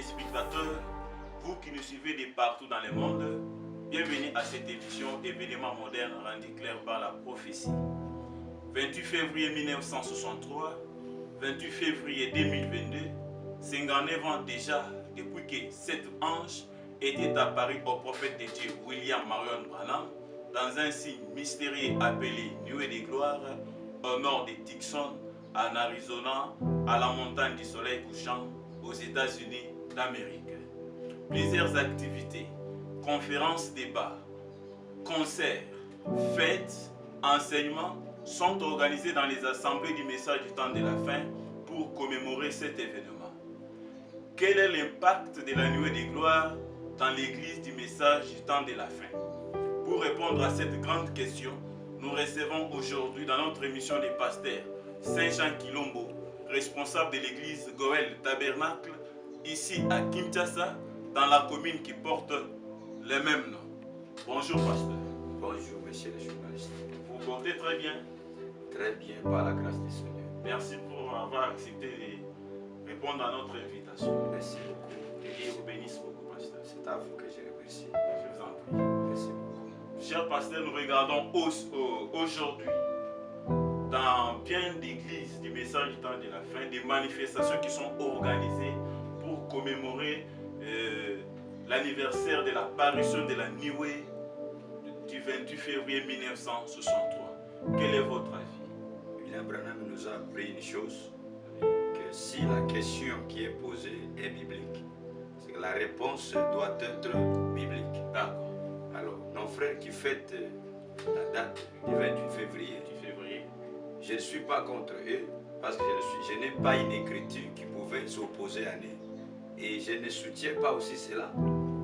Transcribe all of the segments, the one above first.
téléspectateurs, vous qui nous suivez de partout dans le monde, bienvenue à cette émission événement moderne rendu clair par la prophétie. 28 février 1963, 28 février 2022, 59 ans déjà depuis que cet ange était apparu au prophète de Dieu William Marion Branham dans un signe mystérieux appelé Nuée de gloire au nord de Tucson, en Arizona, à la montagne du soleil couchant, aux États-Unis d'Amérique. Plusieurs activités, conférences, débats, concerts, fêtes, enseignements sont organisés dans les assemblées du message du temps de la fin pour commémorer cet événement. Quel est l'impact de la nuée de gloire dans l'église du message du temps de la fin? Pour répondre à cette grande question, nous recevons aujourd'hui dans notre émission des pasteurs Saint-Jean Kilombo, responsable de l'église Goël Tabernacle, ici à Kinshasa, dans la commune qui porte le même nom. Bonjour pasteur. Bonjour monsieur le journaliste. Vous portez très bien? Très bien, par la grâce du Seigneur. Merci pour avoir accepté de répondre à notre invitation. Merci beaucoup. Et Dieu vous bénisse beaucoup, pasteur. C'est à vous que je remercie. Je vous en prie. Merci beaucoup. Chers pasteurs, nous regardons aujourd'hui dans bien d'églises du message du temps de la fin, des manifestations qui sont organisées pour commémorer l'anniversaire de l'apparition de la nuée du 28 février 1963. Quel est votre avis? William Branham nous a appris une chose, que si la question qui est posée est biblique, c'est que la réponse doit être biblique. D'accord. Alors, nos frères qui fêtent la date du 28 février, je ne suis pas contre eux, parce que je n'ai pas une écriture qui pouvait s'opposer à nous. Et je ne soutiens pas aussi cela,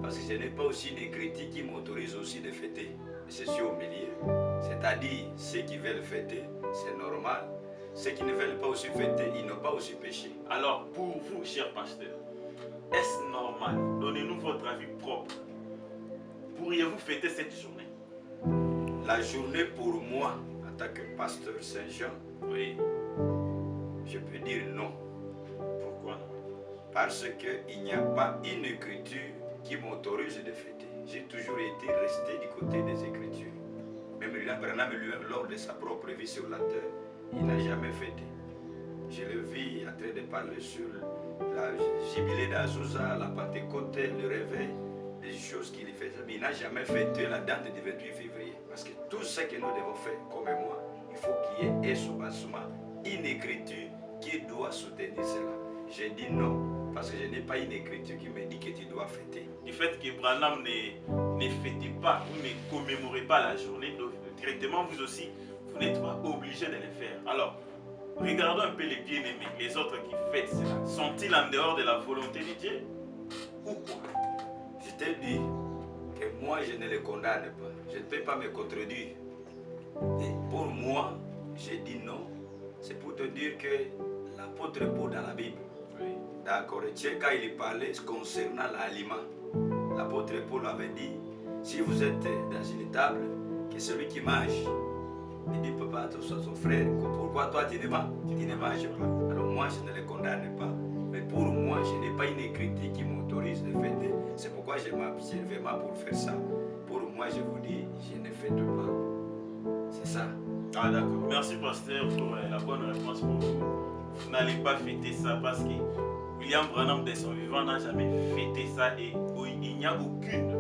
parce que je n'ai pas aussi une écriture qui m'autorise aussi de fêter. Je suis au milieu. C'est-à-dire, ceux qui veulent fêter, c'est normal. Ceux qui ne veulent pas aussi fêter, ils n'ont pas aussi péché. Alors, pour vous, chers pasteurs, est-ce normal? Donnez-nous votre avis propre. Pourriez-vous fêter cette journée? La journée pour moi, en tant que pasteur Saint-Jean, Oui. je peux dire non. Pourquoi non? Parce qu'il n'y a pas une écriture qui m'autorise de fêter. J'ai toujours été resté du côté des écritures. Même William Branham lui-même, lors de sa propre vie sur la terre, il n'a jamais fêté. Je le vis en train de parler sur la jubilée d'Azusa, la Pentecôte, le réveil, des choses qu'il faisait. Mais il n'a jamais fêté la date du 28 février. Parce que tout ce que nous devons faire, comme moi, il faut qu'il y ait un soubassement, une écriture qui doit soutenir cela. J'ai dit non, parce que je n'ai pas une écriture qui me dit que tu dois fêter. Du fait que Branham ne fêtait pas, vous ne commémorez pas la journée, donc directement vous aussi, vous n'êtes pas obligé de le faire. Alors, regardons un peu les bien-aimés, les autres qui fêtent cela. Sont-ils en dehors de la volonté de Dieu ou quoi? Je t'ai dit que moi je ne les condamne pas. Je ne peux pas me contredire. Et pour moi, j'ai dit non. C'est pour te dire que l'apôtre Paul dans la Bible, Oui. d'accord, quand il parlait concernant l'aliment, l'apôtre Paul avait dit, si vous êtes dans une table, que celui qui mange, il dit, papa, à son frère, pourquoi toi tu ne manges pas? Alors moi je ne les condamne pas. Mais pour moi, je n'ai pas une écriture qui m'autorise de fêter. C'est pourquoi je m'abstiens vraiment pour faire ça. Pour moi, je vous dis, je ne fête pas. C'est ça. Ah d'accord. Merci pasteur pour la bonne réponse pour vous. Vous n'allez pas fêter ça parce que William Branham de son vivant n'a jamais fêté ça et il n'y a aucune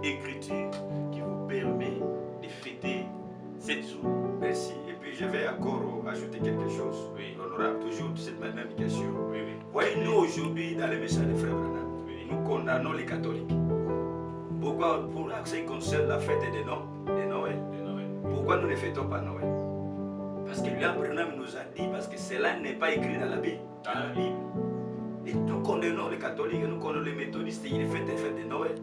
écriture qui vous permet de fêter cette journée. Merci. Et puis je vais encore ajouter quelque chose. Oui. On aura toujours cette même question. Oui, oui. Voyez, nous aujourd'hui, dans les messages de Frère Branham, Oui. nous condamnons les catholiques. Pourquoi? Pour ce qui concerne la fête de Noël. De Noël. Pourquoi nous ne fêtons pas Noël? Parce que William Branham nous a dit, parce que cela n'est pas écrit dans la Bible. Dans la Bible. Et nous condamnons les catholiques, nous condamnons les méthodistes, ils fêtent les fêtes de Noël.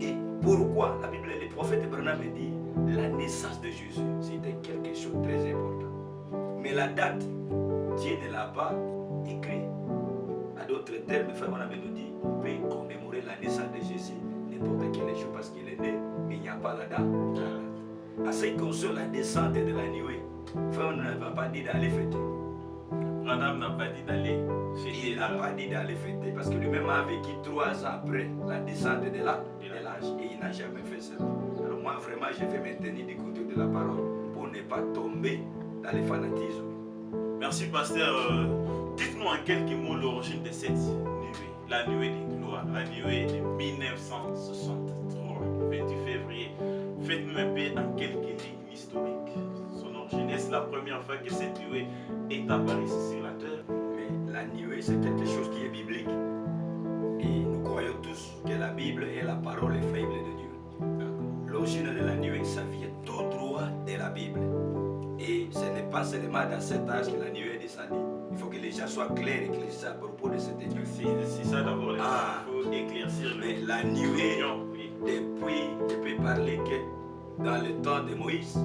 Et pourquoi? La Bible, le prophète Branham dit, la naissance de Jésus, c'était quelque chose de très important. Mais la date, Dieu ne l'a pas écrit. À d'autres termes, Frère Branham nous dit, on peut commémorer la naissance de Jésus n'importe quel jour parce qu'il est né, mais il n'y a pas la date. À ce qui concerne la descente de la nuée, Frère ne va pas dire d'aller fêter. Branham n'a pas dit d'aller fêter. Il n'a pas dit d'aller fêter parce que lui-même a vécu 3 ans après la descente de l'âge et il n'a jamais fait cela. Alors moi vraiment je vais me tenir du côté de la parole pour ne pas tomber dans le fanatisme. Merci pasteur. Dites-nous en quelques mots l'origine de cette nuée, la nuée des gloires, la nuée de 1963, 28 février. Faites-nous un peu en quelques lignes historiques son origine. Est-ce la première fois que cette nuée est apparue sur la terre? Mais la nuée c'est quelque chose qui est biblique. Et nous croyons tous que la Bible est la parole infaillible de Dieu. L'origine de la nuée, ça vient tout droit de la Bible. Et ce n'est pas seulement dans cet âge que la nuée est descendue. Il faut que les gens soient clairs et éclaircis à propos de cette nuée. C'est ça d'abord, il faut éclaircir. Mais la nuée, depuis parler que dans le temps de Moïse,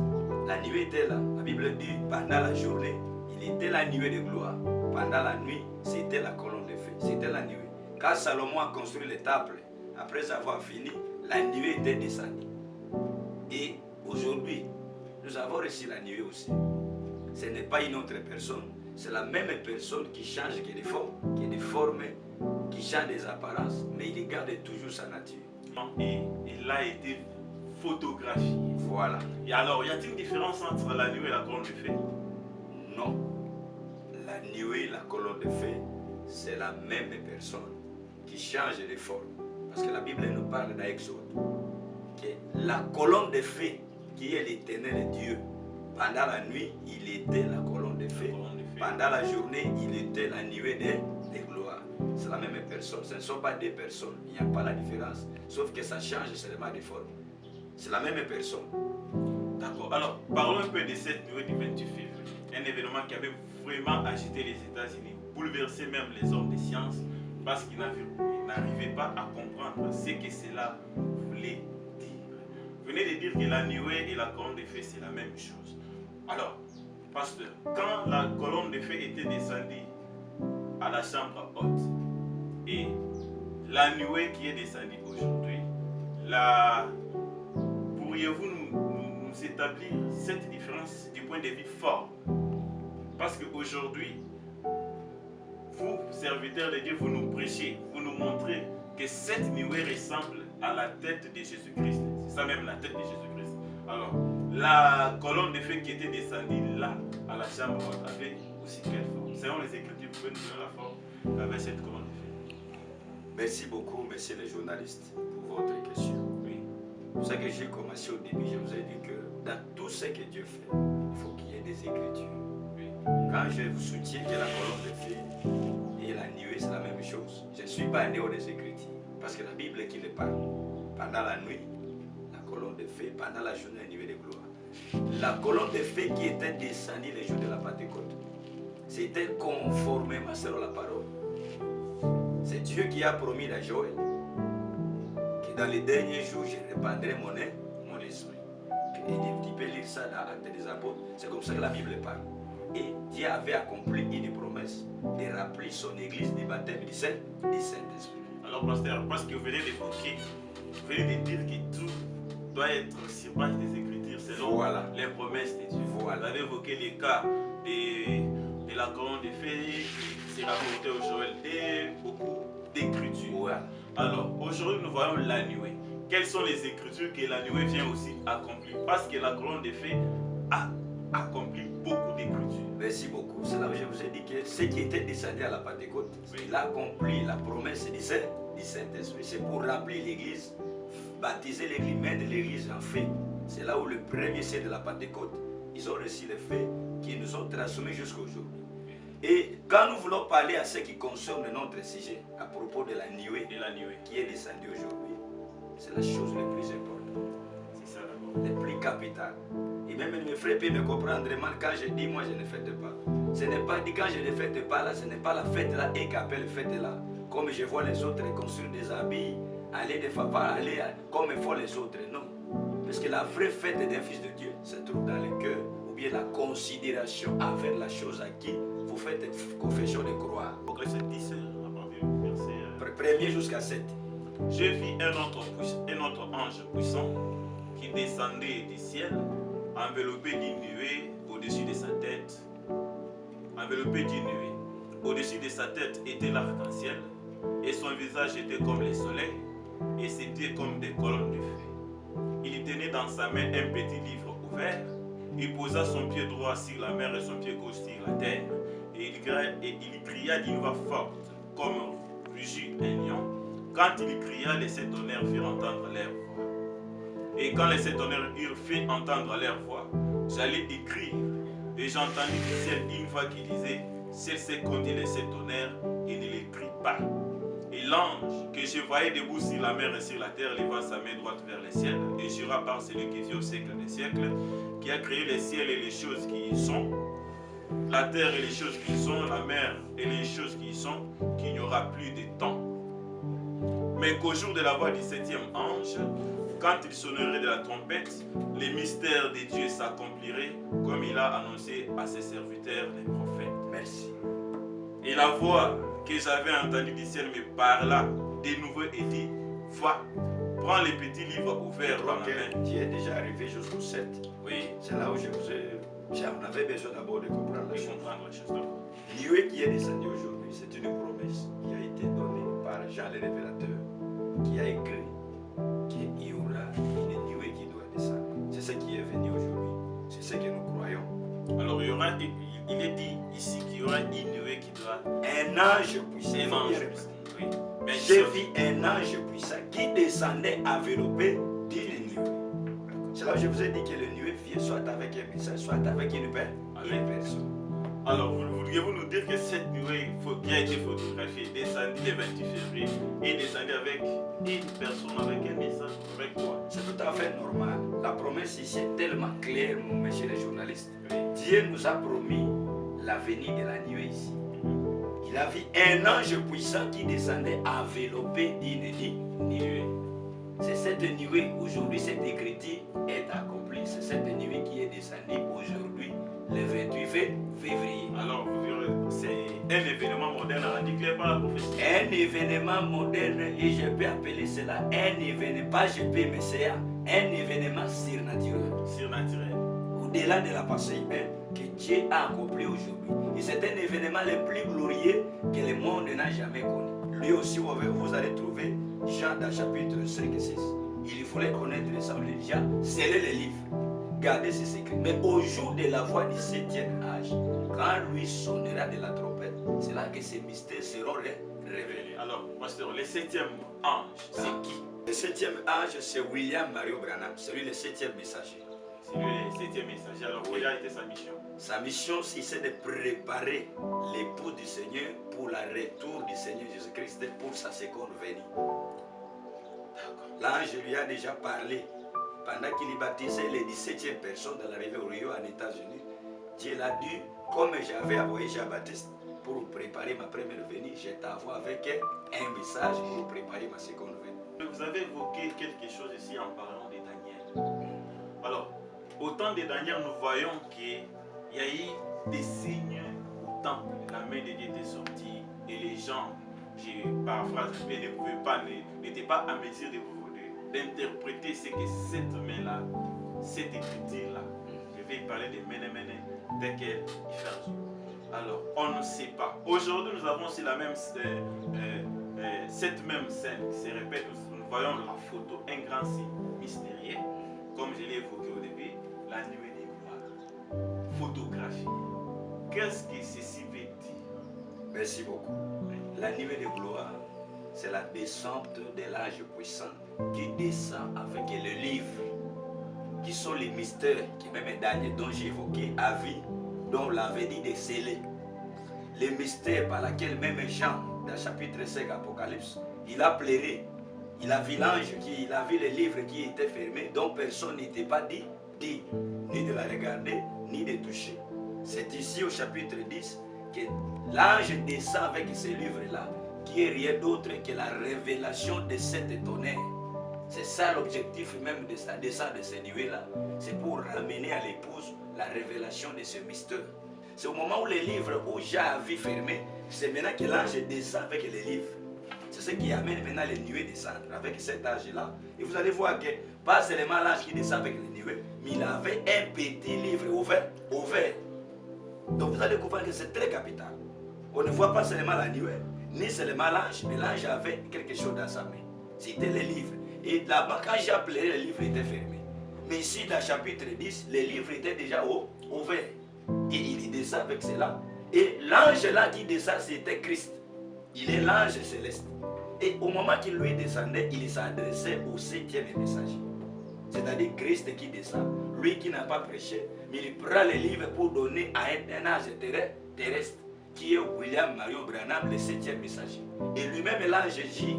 la nuée était là. La Bible dit pendant la journée, il était la nuée de gloire. Pendant la nuit, c'était la colonne de feu. C'était la nuée. Quand Salomon a construit le temple, après avoir fini, la nuée était descendue. Et aujourd'hui, nous avons reçu la nuée aussi. Ce n'est pas une autre personne, c'est la même personne qui change que des formes, qui change des apparences, mais il garde toujours sa nature. Et il a été photographié. Voilà. Et alors, y a-t-il une différence entre la nuée et la colonne de feu? Non. La nuée et la colonne de feu, c'est la même personne qui change de forme. Parce que la Bible nous parle dans Exode que la colonne de feu qui est l'éternel Dieu, pendant la nuit, il était la colonne de feu. Pendant la journée, il était la nuée de gloire. C'est la même personne. Ce ne sont pas deux personnes. Il n'y a pas la différence. Sauf que ça change seulement de forme. C'est la même personne. D'accord. Alors, parlons un peu de cette nuée du 28 février. Un événement qui avait vraiment agité les États-Unis, bouleversé même les hommes de science, parce qu'ils n'arrivaient pas à comprendre ce que cela voulait dire. Vous venez de dire que la nuée et la colonne de feu, c'est la même chose. Alors, pasteur, quand la colonne de feu était descendue à la chambre haute et la nuée qui est descendue aujourd'hui, pourriez-vous nous établir cette différence du point de vue fort? Parce qu'aujourd'hui, vous, serviteurs de Dieu, vous nous prêchez, vous nous montrez que cette nuée ressemble à la tête de Jésus-Christ. C'est ça même la tête de Jésus-Christ. Alors, la colonne de feu qui était descendue là, à la chambre haute, avait aussi quelle forme? Selon les Écritures, vous pouvez nous donner la forme qu'avait cette colonne de feu. Merci beaucoup, messieurs les journalistes, pour votre question. Oui. Vous savez que j'ai commencé au début, je vous ai dit que dans tout ce que Dieu fait, il faut qu'il y ait des Écritures. Oui. Quand je vous soutiens que la colonne de feu et la nuée, c'est la même chose, je ne suis pas un néo des Écritures. Parce que la Bible qui le parle. Pendant la nuit, la colonne de feu, pendant la journée, la nuée de gloire. La colonne de feu qui était descendue les jours de la Pentecôte, c'était conformément selon la parole. C'est Dieu qui a promis à Joël que dans les derniers jours, je répandrai mon esprit. Et tu peux lire ça dans Actes des Apôtres. C'est comme ça que la Bible parle. Et Dieu avait accompli une promesse de rappeler son église du baptême du Saint-Esprit. Alors, pasteur, parce que vous venez d'évoquer, vous venez de dire que tout doit être sur base des Écritures selon les promesses de Dieu. Vous avez évoqué les cas de la colonne de feu qui s'est rapporté au Joël et beaucoup d'Écritures. Alors, aujourd'hui, nous voyons la nuée. Quelles sont les Écritures que la nuée vient aussi accomplir? Parce que la colonne de feu a accompli beaucoup d'Écritures. Merci beaucoup. C'est là où je vous ai dit que ce qui était descendu à la Pentecôte, il a accompli la promesse du Saint-Esprit. C'est pour remplir l'église, baptiser l'église, mettre l'église en feu. C'est là où le premier siècle de la Pentecôte, ils ont reçu les faits qui nous ont transformés jusqu'à aujourd'hui. Et quand nous voulons parler à ce qui concerne notre sujet, à propos de la nuée qui est descendue aujourd'hui, c'est la chose la plus importante. C'est ça d'abord. La plus capitale. Et même mes frères peuvent me comprendre mal quand je dis moi je ne fête pas. Ce n'est pas dit quand je ne fête pas là, ce n'est pas la fête là et qu'appelle fête là. Comme je vois les autres construire des habits, aller des fapas, aller comme font les autres. Non. Parce que la vraie fête d'un fils de Dieu se trouve dans le cœur, ou bien la considération envers la chose à qui vous faites confession de croire. Verset 10, à partir du verset... Premier jusqu'à 7. J'ai vu un autre ange puissant qui descendait du ciel, enveloppé d'une nuée au-dessus de sa tête. Enveloppé d'une nuée. Au-dessus de sa tête était l'arc-en-ciel, et son visage était comme le soleil, et ses pieds comme des colonnes de feu. Il tenait dans sa main un petit livre ouvert. Il posa son pied droit sur la mer et son pied gauche sur la terre. Et il cria d'une voix forte, comme rugit un lion. Quand il cria, les sept tonnerres firent entendre leur voix. Et quand les sept tonnerres eurent fait entendre leur voix, j'allais écrire. Et j'entendis du ciel une voix qui disait, cessez conduire les sept tonnerres et ne l'écrit pas. Et l'ange que je voyais debout sur la mer et sur la terre leva sa main droite vers le ciel et jura par celui qui vit au siècle des siècles, qui a créé les ciels et les choses qui y sont, la terre et les choses qui y sont, la mer et les choses qui y sont, qu'il n'y aura plus de temps. Mais qu'au jour de la voix du septième ange, quand il sonnerait de la trompette, les mystères de Dieu s'accompliraient comme il a annoncé à ses serviteurs les prophètes. Merci. Et la voix que j'avais entendue du ciel me parla de nouveau et dit, va, prends les petits livres ouverts dans la main. Tu es déjà arrivé jusqu'au 7. Oui. C'est là où j'en avais besoin d'abord de comprendre la chose. Nuée qui est descendu aujourd'hui, c'est une promesse qui a été donnée par Jean le révélateur, qui a écrit qu'il y aura une nuée qui doit descendre. C'est ce qui est venu aujourd'hui. C'est ce que nous croyons. Alors il est dit ici qu'il y aura une nuée qui doit... Un ange puissant. Un ange puissant, oui. J'ai vu un ange puissant qui descendait enveloppé d'une nuée. C'est là où je vous ai dit que le nuée vient soit avec un message, soit avec une personne. Alors, voudriez-vous nous dire que cette nuée qui a été photographiée, descendue le 28 février, est descendue avec une personne, avec un message, avec quoi? C'est tout à fait normal. La promesse ici est tellement claire, monsieur le journaliste. Oui. Dieu nous a promis la venue de la nuée ici. Il a vu un ange puissant qui descendait enveloppé d'une nuée. C'est cette nuée, aujourd'hui, cette écriture est accomplie. C'est cette nuée qui est descendue aujourd'hui, le 28 février. Alors, c'est un événement moderne rendu clair par la prophétie. Un événement moderne, et je peux appeler cela un événement, pas je peux, mais c'est un événement surnaturel. Surnaturel. Au-delà de la pensée humaine que Dieu a accompli aujourd'hui. Et c'est un événement le plus glorieux que le monde n'a jamais connu. Lui aussi, vous allez trouver Jean dans chapitre 5 et 6. Il fallait connaître ça, on dit déjà, scellez les livres, gardez ces secrets. Mais au jour de la voix du septième âge, quand lui sonnera de la trompette, c'est là que ces mystères seront révélés. Alors, pasteur, le septième ange, c'est qui? Le septième ange, c'est William Mario Branham, c'est lui le septième messager. C'est lui le septième messager. Alors, quelle a été sa mission? Sa mission, c'est de préparer l'époux du Seigneur pour le retour du Seigneur Jésus-Christ pour sa seconde venue. L'ange lui a déjà parlé pendant qu'il baptisait les 17e personnes dans l'arrivée au Rio en États-Unis. Dieu l'a dit, comme j'avais envoyé Jean-Baptiste pour préparer ma première venue, je t'envoie avec un message pour préparer ma seconde venue. Vous avez évoqué quelque chose ici en parlant de Daniel. Alors, au temps de Daniel, nous voyons qu'il y a eu des signes au temple. La main de Dieu était sortie et les gens, je paraphrase, n'étaient pas à mesure d'interpréter ce que cette main-là, cette écriture-là. Je vais parler de Méné-Méné dès qu'elle fait. Alors, on ne sait pas. Aujourd'hui, nous avons aussi la même, cette même scène qui se répète. Nous voyons la photo, un grand signe mystérieux, comme je l'ai évoqué au début, la nuée des gloires. Photographie. Qu'est-ce que ceci veut dire? Merci beaucoup. La nuée de gloire, c'est la descente de l'âge puissant qui descend avec le livre, qui sont les mystères qui même Daniel, dont j'ai évoqué, a vu, dont l'avenir est scellé. Les mystères par lesquels même Jean, dans le chapitre 5 Apocalypse, il a pleuré. Il a vu l'ange, il a vu les livres qui étaient fermés, dont personne n'était pas dit, ni de la regarder, ni de toucher. C'est ici au chapitre 10 que l'ange descend avec ces livres-là, qui est rien d'autre que la révélation de cet tonnerre. C'est ça l'objectif même de sa descente de ces nuées-là. C'est pour ramener à l'épouse la révélation de ce mystère. C'est au moment où les livres, où Jean a vu fermé, c'est maintenant que l'ange descend avec les livres. C'est ce qui amène maintenant les nuées descendre avec cet âge-là. Et vous allez voir que pas seulement l'ange qui descend avec les nuées, mais il avait un petit livre ouvert. Donc vous allez comprendre que c'est très capital. On ne voit pas seulement l'annuaire, ni seulement l'ange, mais l'ange avait quelque chose dans sa main. C'était les livres. Et là-bas, quand j'ai appelé, les livres étaient fermés. Mais ici, dans le chapitre 10, les livres étaient déjà ouverts. Et il descend avec cela. Et l'ange là qui descend, c'était Christ. Il est l'ange céleste. Et au moment qu'il lui descendait, il s'adressait au 7e messager. C'est-à-dire Christ qui descend, lui qui n'a pas prêché, mais il prend les livres pour donner à un ange terrestre, qui est William Marion Branham, le 7e messager. Et lui-même, l'ange J,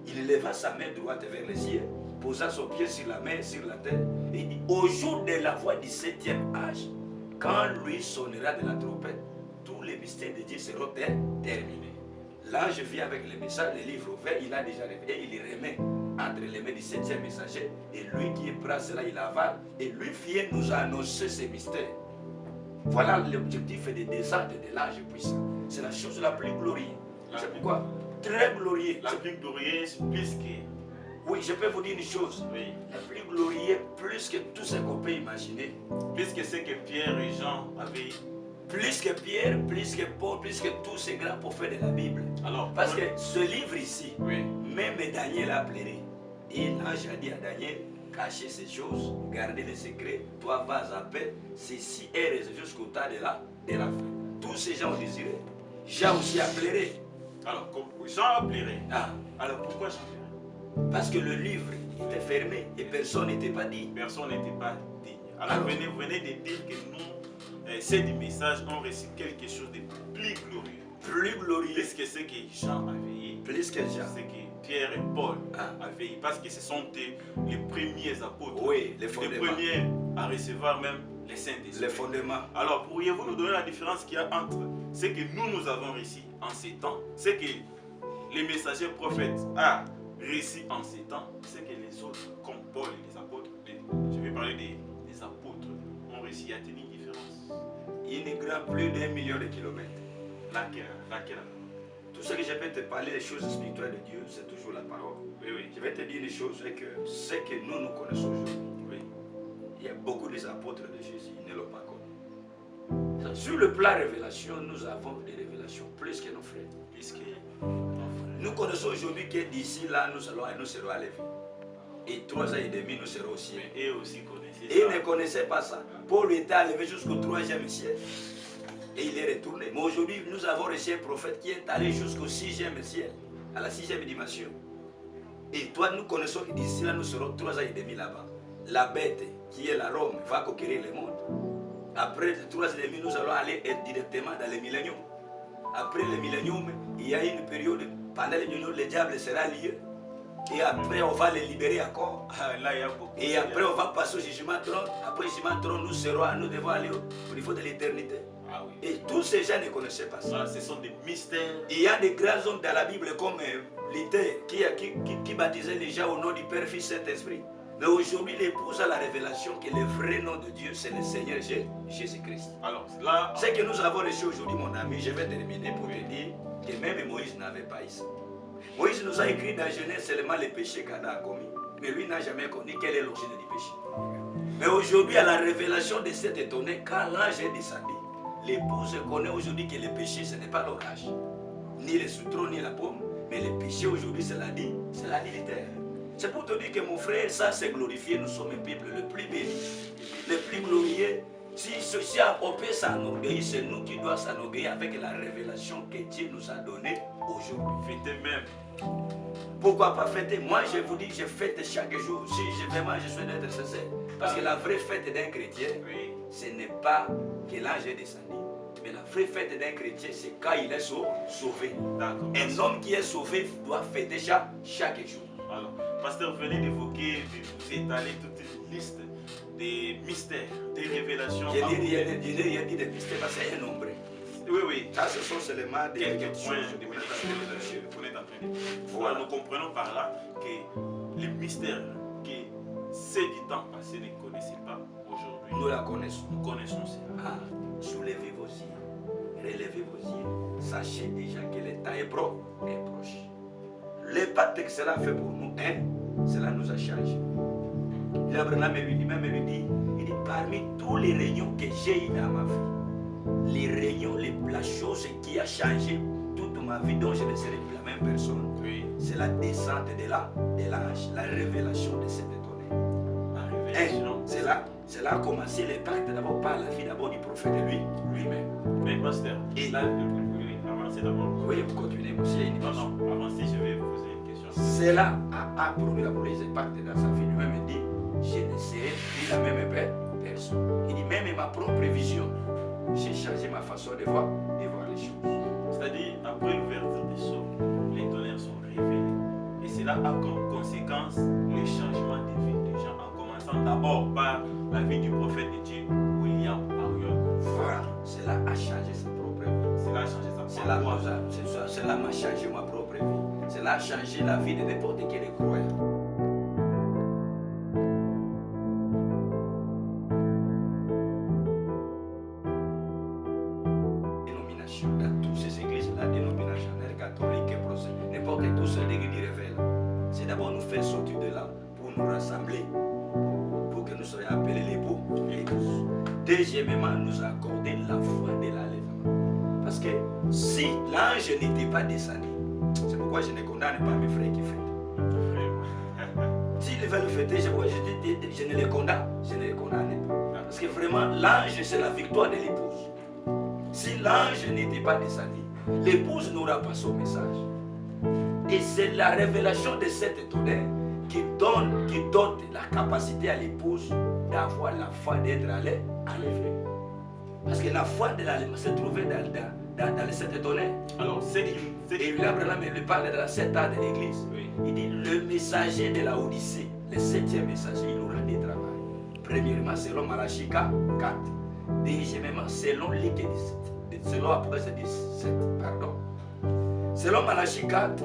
il leva sa main droite vers les cieux, posa son pied sur la mer, sur la terre, et dit, au jour de la voix du 7e âge, quand lui sonnera de la trompette, tous les mystères de Dieu seront terminés. L'ange vient avec les messages, les livres ouverts, il a déjà révélé, il les remet entre les mains du 7e messager, et lui qui prend cela, il avale, et lui vient nous annoncer ces mystères. Voilà l'objectif de descente de l'ange puissant. C'est la chose la plus glorieuse. C'est pourquoi très glorieuse. La plus glorieuse, plus que... Oui, je peux vous dire une chose. Oui. La plus glorieuse, plus que tout ce qu'on peut imaginer. Plus que ce que Pierre et Jean avaient. Plus que Pierre, plus que Paul, plus que tous ces grands prophètes de la Bible. Alors, parce que ce livre ici, oui, même Daniel a pleuré. Et l'ange a dit à Daniel, cachez ces choses, gardez les secrets, toi vas à paix, ceci est resté jusqu'au temps de la fin. Tous ces gens ont désiré. Jean aussi a pleuré. Alors, Jean a pleuré. Ah. Alors pourquoi Jean pleurait? Parce que le livre était fermé et personne n'était pas digne. Personne n'était pas digne. Alors, vous venez de dire que nous, ces messages ont reçu quelque chose de plus glorieux. Plus glorieux. Plus que ce que Jean avait. Plus que Jean. Ce que Pierre et Paul avaient. Parce que ce sont les premiers apôtres. Oui, les premiers à recevoir même les Saint-Esprit. Les fondements. Alors, pourriez-vous nous donner la différence qu'il y a entre ce que nous avons reçu en ces temps, ce que les messagers prophètes ont reçu en ces temps, ce que les autres, comme Paul et les apôtres, je vais parler des apôtres, ont reçu? Y a-t-il une différence? Il y a grand plus d'1 million de kilomètres. Laquelle? Tout ce que je vais te parler des choses spirituelles de Dieu, c'est toujours la parole. Oui, oui. Je vais te dire une chose, c'est que ce que nous connaissons aujourd'hui, oui, il y a beaucoup des apôtres de Jésus, ils ne l'ont pas connu. Sur le plan révélation, nous avons des révélations plus que nos frères. Plus que nos frères. Nous connaissons aujourd'hui que d'ici là, nous serons à l'éveil. Et 3 ans et demi, nous serons au ciel. Mais eux aussi connaissaient Et ça. ils ne connaissaient pas ça. Paul était arrivé jusqu'au 3e ciel. Et il est retourné. Mais aujourd'hui, nous avons reçu un prophète qui est allé jusqu'au 6e ciel, à la 6e dimension. Et toi, nous connaissons que d'ici là, nous serons 3 ans et demi là-bas. La bête, qui est la Rome, va conquérir le monde. Après 3 ans et demi, nous allons aller directement dans le millénium. Après le millénium, il y a une période, pendant le millénium, le diable sera lié. Et après, on va les libérer encore. Là, il y a beaucoup. Et après, on va passer au jugement trône. Après le jugement trône, nous devons aller au niveau de l'éternité. Ah oui. Et tous ces gens ne connaissaient pas ça. Ce sont des mystères. Il y a des grands hommes dans la Bible comme Luther qui baptisait les gens au nom du Père, Fils, Saint-Esprit. Mais aujourd'hui, l'épouse a la révélation que le vrai nom de Dieu, c'est le Seigneur Jésus-Christ. Alors, là... Ce que nous avons reçu aujourd'hui, mon ami, je vais terminer pour te dire que même Moïse n'avait pas isso. Moïse nous a écrit dans Genèse seulement les péchés qu'Adam a commis. Mais lui n'a jamais connu quelle est l'origine du péché. Mais aujourd'hui, à la révélation de cet étonné, quand l'ange est descendu, l'épouse connaît aujourd'hui que le péché, ce n'est pas l'orage, ni le citron, ni la pomme, mais le péché aujourd'hui, c'est la dignitaire. C'est pour te dire que mon frère, ça c'est glorifié, nous sommes un peuple le plus béni, le plus glorieux. Si on peut s'enorgueillir, c'est nous qui doivons s'enorgueillir avec la révélation que Dieu nous a donnée aujourd'hui. Fêtez même. Pourquoi pas fêter? Moi, je vous dis que je fête chaque jour. Si vraiment je suis d'être sincère. Parce que la vraie fête d'un chrétien, oui, ce n'est pas que l'ange est descendu. Mais la vraie fête d'un chrétien, c'est quand il est sauvé. Un homme qui est sauvé doit fêter chaque jour. Alors, pasteur, vous venez d'évoquer, vous étaler toute une liste des mystères, des révélations. Je n'ai rien dit de mystères parce que c'est un nombre. Oui, oui. Ça, ce sont seulement des quelques choses. Voilà. Nous comprenons par là que les mystères que ceux du temps passé ne connaissaient pas aujourd'hui. Nous la connaissons. Nous connaissons cela. Soulevez vos yeux, relevez vos yeux. Sachez déjà que le temps est proche. Le pacte que cela fait pour nous, cela nous a changé. Abraham lui dit, parmi tous les réunions que j'ai eues dans ma vie, les réunions, la chose qui a changé toute ma vie, dont je ne serai plus la même personne, Oui. c'est la descente de l'ange, la révélation de cet étonné. La révélation. C'est là a commencé l'impact d'abord par la vie d'abord du prophète lui-même. Mais pasteur, Et là, oui, avancez d'abord. oui, vous continuez, monsieur. Non, non, avancez, je vais vous poser une question. Cela a produit les impacts dans sa vie. Lui-même dit, je ne serai plus la même personne. Il dit, même ma propre vision, j'ai changé ma façon de voir les choses. C'est-à-dire, après l'ouverture des sceaux, les tonnerres sont révélés. Et cela a comme conséquence le changement de vie des gens, en commençant d'abord par la vie du prophète de Dieu, William Ariel. Voilà, cela a changé sa propre vie. Cela a changé sa propre vie. Cela m'a changé ma propre vie. Cela a changé la vie de n'importe quel croyant. Dénomination, dans toutes ces églises, la dénomination catholique, n'importe où seul l'église révèle. C'est d'abord nous faire sortir de là pour nous rassembler, pour que nous soyons appelés les beaux et tous. Deuxièmement, nous accorder la foi de l'enlèvement. Parce que si l'ange n'était pas descendu, c'est pourquoi je ne condamne pas mes frères qui fêtent. S'ils veulent fêter, je ne les condamne, pas. Parce que vraiment, l'ange, c'est la victoire de l'épouse. Si l'ange n'était pas descendu, l'épouse n'aura pas son message. Et c'est la révélation de cet tonnerre qui donne la capacité à l'épouse d'avoir la foi d'être enlevée. Parce que la foi de l'enlèvement se trouvait dans le cet tonnerre. Alors, et là, Abraham il parle de la 7 ans de l'église. Oui. Il dit le messager de la Odyssée, le 7e messager, il aura des travaux. Premièrement, selon Malachie 4. Deuxièmement, selon Luc 17. Selon Apocalypse 17. Pardon. Selon Malachie 4,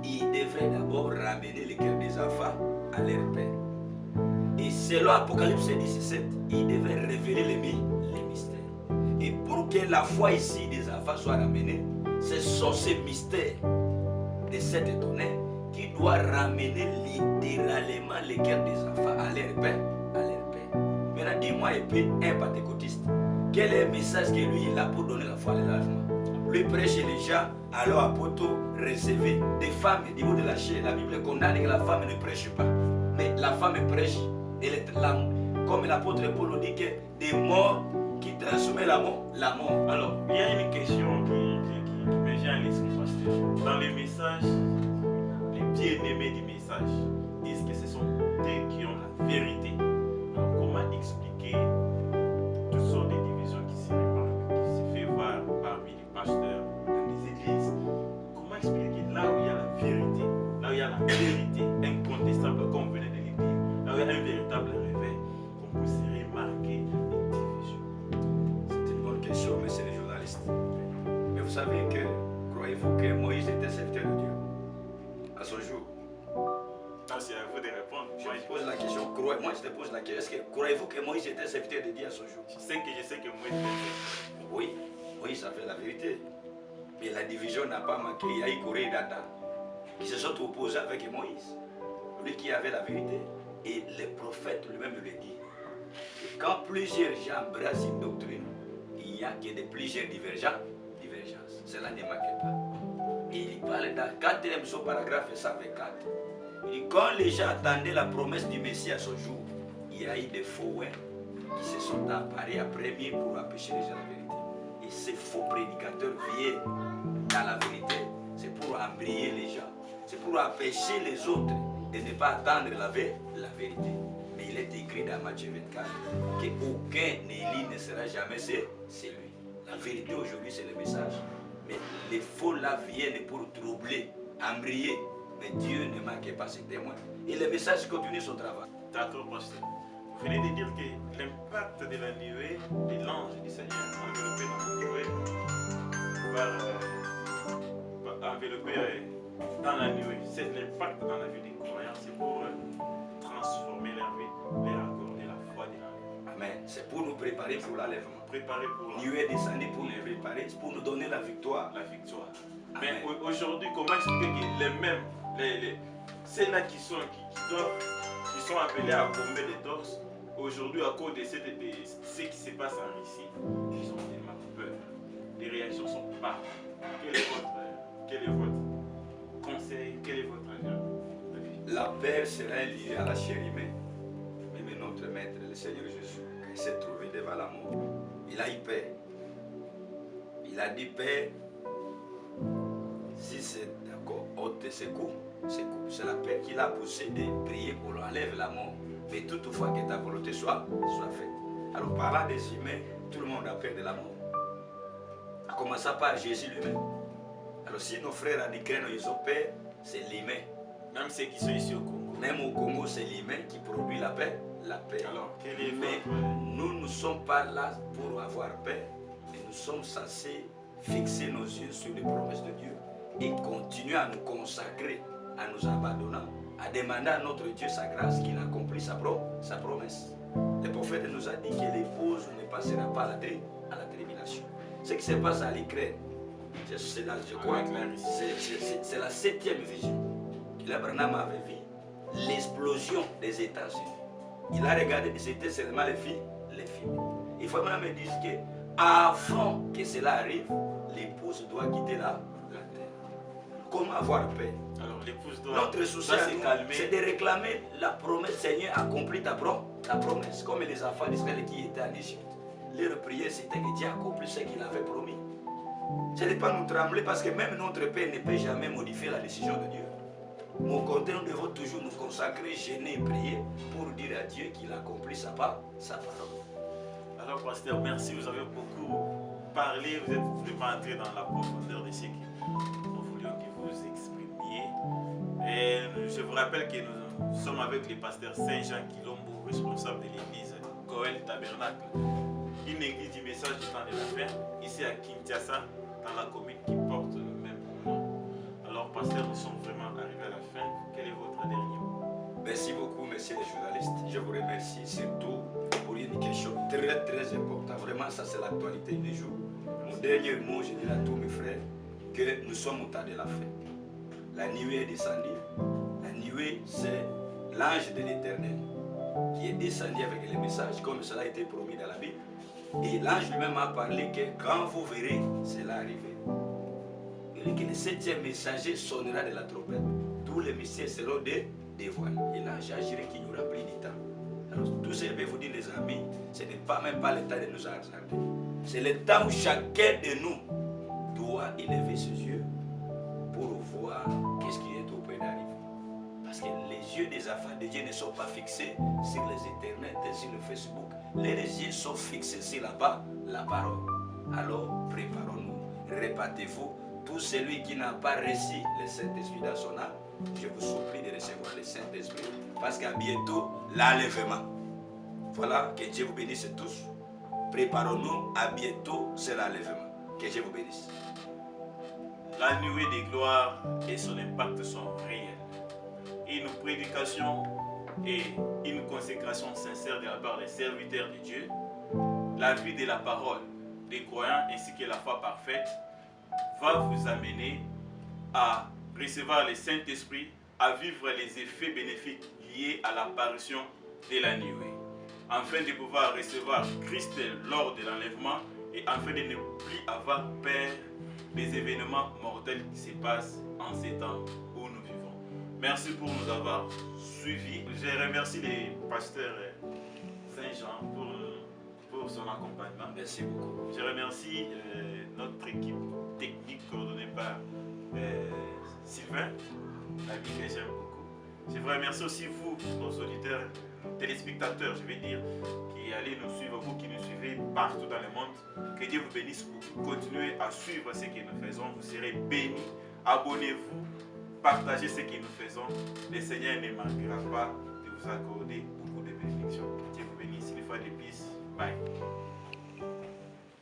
il devrait d'abord ramener le cœur des enfants à leur père. Et selon Apocalypse 17, il devait révéler les mystères. Et pour que la foi ici des enfants soit ramenée, ce sont ces mystères de cet étonné qui doit ramener littéralement le cœur des enfants à leur père. Maintenant, dis-moi un peu, un pentecôtiste, quel est le message que lui il a pour donner la foi à l'enlèvement? Lui prêche les gens, alors apôtre recevez des femmes au niveau de la chair. La Bible condamne que la femme ne prêche pas. Mais la femme prêche, elle est comme l'apôtre Paul dit que des morts qui transmettent la mort. Alors, il y a une question qui me vient à l'esprit, pasteur. Dans les messages, les bien-aimés du message disent que ce sont eux qui ont la vérité. Alors, comment expliquer toutes sortes de divisions qui se remarquent, qui se fait voir parmi les pasteurs dans les églises? Comment expliquer là où il y a la vérité, là où il y a la vérité incontestable, comme vous venez de le dire, là où il y a un véritable réveil, qu'on puisse remarquer les divisions? C'est une bonne question, monsieur le journaliste. Mais vous savez que, croyez-vous que Moïse était serviteur de Dieu à ce jour? Non, c'est à vous de répondre. Je te pose la question, moi je te pose la question, est-ce que croyez-vous que Moïse était serviteur de Dieu à ce jour? Je sais que Moïse était. Oui, Moïse a fait la vérité. Mais la division n'a pas manqué. Il y a eu Corée et Data qui se sont opposés avec Moïse, lui qui avait la vérité. Et le prophète lui-même le dit. Quand plusieurs gens embrassent une doctrine, il n'y a que de plusieurs divergences. Cela ne manque pas. Et il parle dans 4e paragraphe 124. Il dit, quand les gens attendaient la promesse du Messie à ce jour, il y a eu des faux qui se sont emparés à premier pour empêcher les gens la vérité. Et ces faux prédicateurs viennent dans la vérité, c'est pour embrayer les gens, c'est pour empêcher les autres de ne pas attendre la vérité. Mais il est écrit dans Matthieu 24 qu'aucun élu ne sera jamais celui. La vérité aujourd'hui c'est le message. Mais les faux là viennent pour troubler, embrayer. Mais Dieu ne manque pas ses témoins. Et le message continue son travail. D'accord, pasteur. Vous venez de dire que l'impact de la nuée, de l'ange du Seigneur, enveloppé dans la nuée, enveloppé dans la nuée, c'est l'impact dans la vie des croyants, c'est pour transformer leur vie, leur accorder la foi de l'enlèvement. Amen. C'est pour nous préparer pour l'enlèvement. Préparer pour nuée descendue pour nous préparer, pour nous donner la victoire. Mais aujourd'hui, comment expliquer que les mêmes, ceux-là qui sont appelés à bomber les torses, aujourd'hui, à cause de ce qui se passe en Russie, ils ont tellement peur. Les réactions sont bas. Quel est votre conseil? Quel est votre avis? La paix sera liée à la chair humaine. Même notre maître, le Seigneur Jésus, quand il s'est trouvé devant la mort, il a eu paix. Il a dit paix. Si c'est d'accord, ôte ses coups, c'est la paix qu'il a poussé de prier pour enlever la mort. Mais toutefois que ta volonté soit faite. Alors parlant des humains, tout le monde a peur de la mort. En commençant par Jésus lui-même. Alors si nos frères en Ukraine ils ont peur, c'est l'humain. Même ceux qui sont ici au Congo. Même au Congo, c'est l'humain qui produit la paix. La paix. Alors, quel est mais nous ne sommes pas là pour avoir paix. Mais nous sommes censés fixer nos yeux sur les promesses de Dieu et continuer à nous consacrer, à nous abandonner, à demander à notre Dieu sa grâce qu'il accomplit sa promesse. Le prophète nous a dit que l'épouse ne passera pas à la tribulation. Ce qui se passe à l'Ukraine, je crois, c'est la 7e vision. Abraham avait vu l'explosion des États-Unis. Il a regardé, c'était seulement les films. Il faut même me dire que avant que cela arrive, l'épouse doit quitter la terre. Comment avoir paix? Alors l'épouse doit notre souci se calmer. C'est de réclamer la promesse. Seigneur, accomplis ta promesse. Comme les enfants d'Israël qui étaient en Égypte. Leur prière, c'était que Dieu accomplisse ce qu'il avait promis. Ce n'est pas nous trembler parce que même notre paix ne peut jamais modifier la décision de Dieu. Au contraire, nous devons toujours nous consacrer, gêner et prier pour dire à Dieu qu'il accomplit sa parole. Alors, pasteur, merci. Vous avez beaucoup parlé. Vous êtes vraiment entré dans la profondeur de ce que nous voulions que vous exprimiez. Et je vous rappelle que nous sommes avec le pasteur Saint-Jean Kilombo, responsable de l'église Goël Tabernacle, une église du message du temps de la fin, ici à Kinshasa, dans la commune qui porte le même nom. Alors, pasteur, nous sommes vraiment arrivés à la fin. Quel est votre dernier mot? Merci beaucoup, messieurs les journalistes. Je vous remercie surtout pour une question très très importante. Vraiment, ça c'est l'actualité du jour. Mon dernier mot, je dis à tous mes frères que nous sommes au temps de la fin. La nuée est descendue. La nuée, c'est l'ange de l'Éternel qui est descendu avec les messages, comme cela a été promis dans la Bible. Et l'ange lui-même a parlé que quand vous verrez cela arriver, et que le 7e messager sonnera de la trompette, tous les mystères seront dévoilés. Et l'ange a juré qu'il n'y aura plus de temps. Alors, tout ce que je vais vous dire, les amis, ce n'est pas même pas le temps de nous hasarder. C'est le temps où chacun de nous doit élever ses yeux pour voir qu'est-ce qui est au point d'arriver. Parce que les yeux des enfants de Dieu ne sont pas fixés sur les internets et sur le Facebook. Les yeux sont fixés sur la parole. Alors, préparons-nous. Répétez-vous. Tout celui qui n'a pas reçu le Saint-Esprit dans son âme, je vous supplie de recevoir le Saint-Esprit. Parce qu'à bientôt, l'enlèvement. Voilà, que Dieu vous bénisse tous. Préparons-nous, à bientôt, c'est l'enlèvement. Que Dieu vous bénisse. La nuée de gloire et son impact sont réels. Une prédication et une consécration sincère de la part des serviteurs de Dieu, la vie de la parole des croyants ainsi que la foi parfaite va vous amener à recevoir le Saint-Esprit, à vivre les effets bénéfiques liés à l'apparition de la nuée, afin de pouvoir recevoir Christ lors de l'enlèvement et afin de ne plus avoir peur des événements mortels qui se passent en ces temps où nous vivons. Merci pour nous avoir suivis. Je remercie le pasteur Saint-Jean pour son accompagnement. Merci beaucoup. Je remercie notre équipe technique coordonnée par Sylvain, l'ami que j'aime beaucoup. Je vous remercie aussi vous, nos auditeurs, téléspectateurs, je vais dire, qui allez nous suivre, vous qui nous suivez partout dans le monde. Que Dieu vous bénisse beaucoup. Continuez à suivre ce que nous faisons. Vous serez bénis. Abonnez-vous. Partagez ce que nous faisons. Le Seigneur ne manquera pas de vous accorder beaucoup de bénédictions. Que Dieu vous bénisse une fois de plus. Bye.